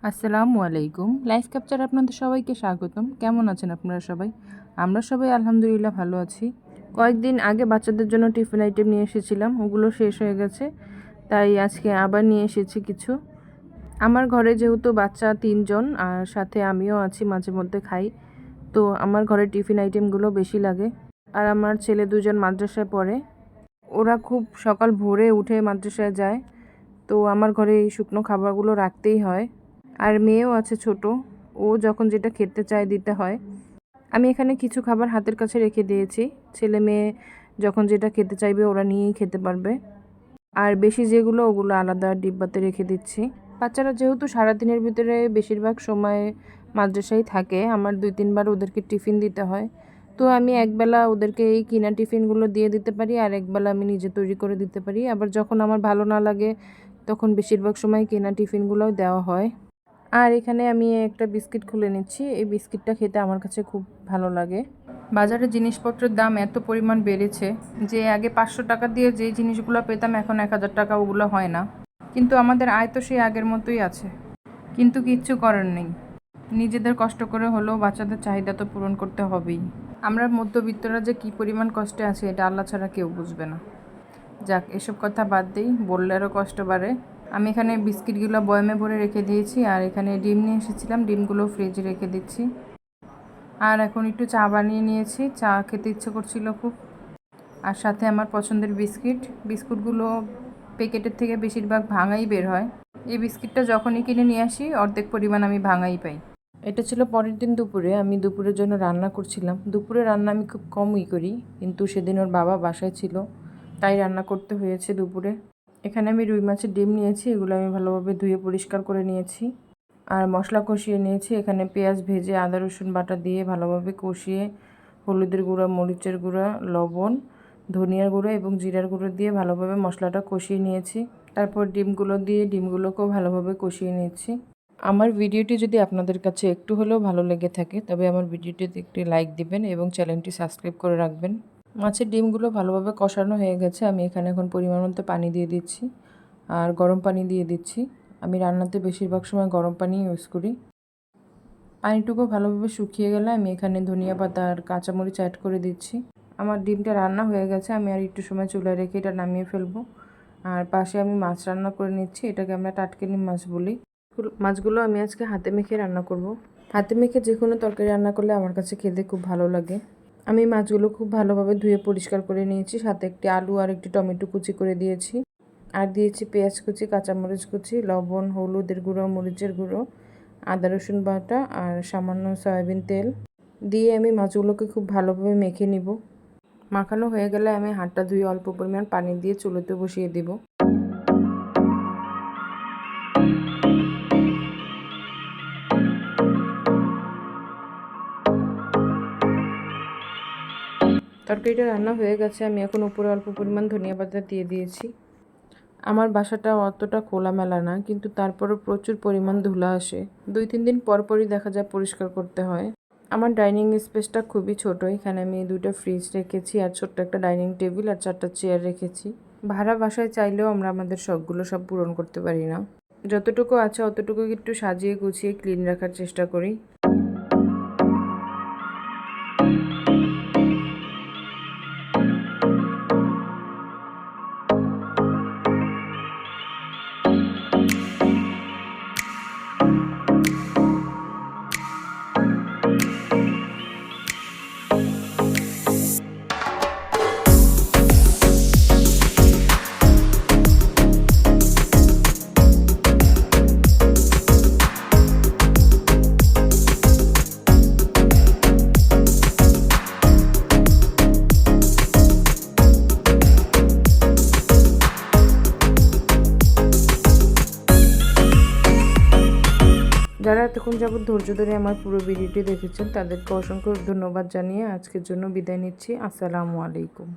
আসসালামু আলাইকুম। Life capture আপনাদের সবাইকে স্বাগতম। কেমন আছেন আপনারা সবাই? আমরা সবাই আলহামদুলিল্লাহ ভালো আছি। কয়েকদিন আগে বাচ্চাদের জন্য টিফিন আইটেম নিয়ে এসেছিলাম, ওগুলো শেষ হয়ে গেছে, তাই আজকে আবার নিয়ে এসেছি কিছু। আমার ঘরে যেহেতু বাচ্চা 3 জন আর সাথে আমিও আছি, মাঝে মধ্যে খাই, তো আমার ঘরে টিফিন আইটেমগুলো বেশি লাগে। আর আমার ছেলে 2 জন মাদ্রাসায় পড়ে, ওরা খুব সকাল ভোরে উঠে মাদ্রাসায় যায়, তো আমার ঘরে এই শুকনো খাবারগুলো রাখতেই হয়। আর মেয়েও আছে ছোট, ও যখন যেটা খেতে চায় দিতে হয়। আমি এখানে কিছু খাবার হাতের কাছে রেখে দিয়েছি, ছেলে মেয়ে যখন যেটা খেতে চাইবে ওরা নিয়েই খেতে পারবে। আর বেশি যেগুলো ওগুলো আলাদা ডিব্বাতে রেখে দিচ্ছি। বাচ্চারা যেহেতু সারাদিনের ভিতরে বেশিরভাগ সময় মাদ্রাসায় থাকে, আমার 2-3 বার ওদেরকে টিফিন দিতে হয়, তো আমি একবেলা ওদেরকে এই কিনা টিফিনগুলো দিয়ে দিতে পারি, আর একবেলা আমি নিজে তৈরি করে দিতে পারি। আবার যখন আমার ভালো না লাগে তখন বেশিরভাগ সময় কেনা টিফিনগুলোও দেওয়া হয়। আর এখানে আমি একটা বিস্কিট খুলে নিচ্ছি, এই বিস্কিটটা খেতে আমার কাছে খুব ভালো লাগে। বাজারে জিনিসপত্রের দাম এত পরিমাণ বেড়েছে যে আগে 500 টাকা দিয়ে যেই জিনিসগুলো পেতাম এখন 1000 টাকা ওগুলো হয় না, কিন্তু আমাদের আয় তো সেই আগের মতোই আছে। কিন্তু কিচ্ছু করার নেই, নিজেদের কষ্ট করে হলেও বাচ্চাদের চাহিদা তো পূরণ করতে হবেই। আমরা মধ্যবিত্তরা যে কী পরিমাণ কষ্টে আছে এটা আল্লাহ ছাড়া কেউ বুঝবে না। যাক, এসব কথা বাদ দিই, বললে আরও কষ্ট বাড়ে। আমি এখানে বিস্কিটগুলো বয়ামে ভরে রেখে দিয়েছি, আর এখানে ডিম নিয়ে এসেছিলাম, ডিমগুলো ফ্রিজে রেখে দিচ্ছি। আর এখন একটু চা বানিয়ে নিয়েছি, চা খেতে ইচ্ছে করছিল খুব। আর সাথে আমার পছন্দের বিস্কুটগুলো প্যাকেটের থেকে বেশিরভাগ ভাঙাই বের হয়। এই বিস্কিটটা যখনই কিনে নিয়ে আসি অর্ধেক পরিমাণ আমি ভাঙাই পাই। এটা ছিল পরের দিন দুপুরে, আমি দুপুরের জন্য রান্না করছিলাম। দুপুরে রান্না আমি খুব কমই করি, কিন্তু সেদিন ওর বাবা বাসায় ছিল, তাই রান্না করতে হয়েছে দুপুরে। এখানে আমি রুই মাছের ডিম নিয়েছি, এগুলো আমি ভালোভাবে ধুয়ে পরিষ্কার করে নিয়েছি। আর মশলা কষিয়ে নিয়েছি, এখানে পেঁয়াজ ভেজে আদা রসুন বাটা দিয়ে ভালোভাবে কষিয়ে হলুদের গুঁড়া, মরিচের গুঁড়া, লবণ, ধনিয়ার গুঁড়ো এবং জিরার গুঁড়ো দিয়ে ভালোভাবে মশলাটা কষিয়ে নিয়েছি। তারপর ডিমগুলো দিয়ে ডিমগুলোকেও ভালোভাবে কষিয়ে নিয়েছি। আমার ভিডিওটি যদি আপনাদের কাছে একটু হলেও ভালো লেগে থাকে তবে আমার ভিডিওটিতে একটি লাইক দিবেন এবং চ্যানেলটি সাবস্ক্রাইব করে রাখবেন। মাছের ডিমগুলো ভালোভাবে কষানো হয়ে গেছে, আমি এখানে এখন পরিমাণ মতো পানি দিয়ে দিচ্ছি আর গরম পানি দিয়ে দিচ্ছি। আমি রান্নাতে বেশিরভাগ সময় গরম পানি ইউজ করি। পানিটুকু ভালোভাবে শুকিয়ে গেলে আমি এখানে ধনিয়া পাতা আর কাঁচামরিচ অ্যাড করে দিচ্ছি। আমার ডিমটা রান্না হয়ে গেছে, আমি আর একটু সময় চুলায় রেখে এটা নামিয়ে ফেলবো। আর পাশে আমি মাছ রান্না করে নিচ্ছি, এটাকে আমরা টাটকিনি মাছ বলি। মাছগুলো আমি আজকে হাতে মেখে রান্না করব। হাতে মেখে যে কোনো তরকারি রান্না করলে আমার কাছে খেতে খুব ভালো লাগে। আমি মাছগুলো খুব ভালোভাবে ধুয়ে পরিষ্কার করে নিয়েছি, সাথে একটি আলু আর একটি টমেটো কুচি করে দিয়েছি, আর দিয়েছি পেঁয়াজ কুচি, কাঁচামরিচ কুচি, লবণ, হলুদের গুঁড়ো, মরিচের গুঁড়ো, আদা রসুন বাটা আর সামান্য সয়াবিন তেল দিয়ে আমি মাছগুলোকে খুব ভালোভাবে মেখে নিব। মাখানো হয়ে গেলে আমি হাতটা ধুয়ে অল্প পরিমাণ পানি দিয়ে চুলোতে বসিয়ে দেব। তরকারিটা রান্না হয়ে গেছে, আমি এখন উপরে অল্প পরিমাণ ধনিয়া পাতা দিয়ে দিয়েছি। আমার বাসাটা অতটা খোলামেলা না, কিন্তু তারপরও প্রচুর পরিমাণ ধুলা আসে, 2-3 দিন পর পরই দেখা যায় পরিষ্কার করতে হয়। আমার ডাইনিং স্পেসটা খুবই ছোট, এখানে আমি 2টা ফ্রিজ রেখেছি আর ছোট্ট একটা ডাইনিং টেবিল আর 4টা চেয়ার রেখেছি। ভাড়া বাসায় চাইলেও আমরা আমাদের শখগুলো সব পূরণ করতে পারি না, যতটুকু আছে অতটুকু একটু সাজিয়ে গুছিয়ে ক্লিন রাখার চেষ্টা করি। যারা এতক্ষণ যাবৎ ধৈর্য ধরে আমার পুরো ভিডিওটি দেখেছেন তাদেরকে অসংখ্য ধন্যবাদ জানিয়ে আজকের জন্য বিদায় নিচ্ছি। আসসালামু আলাইকুম।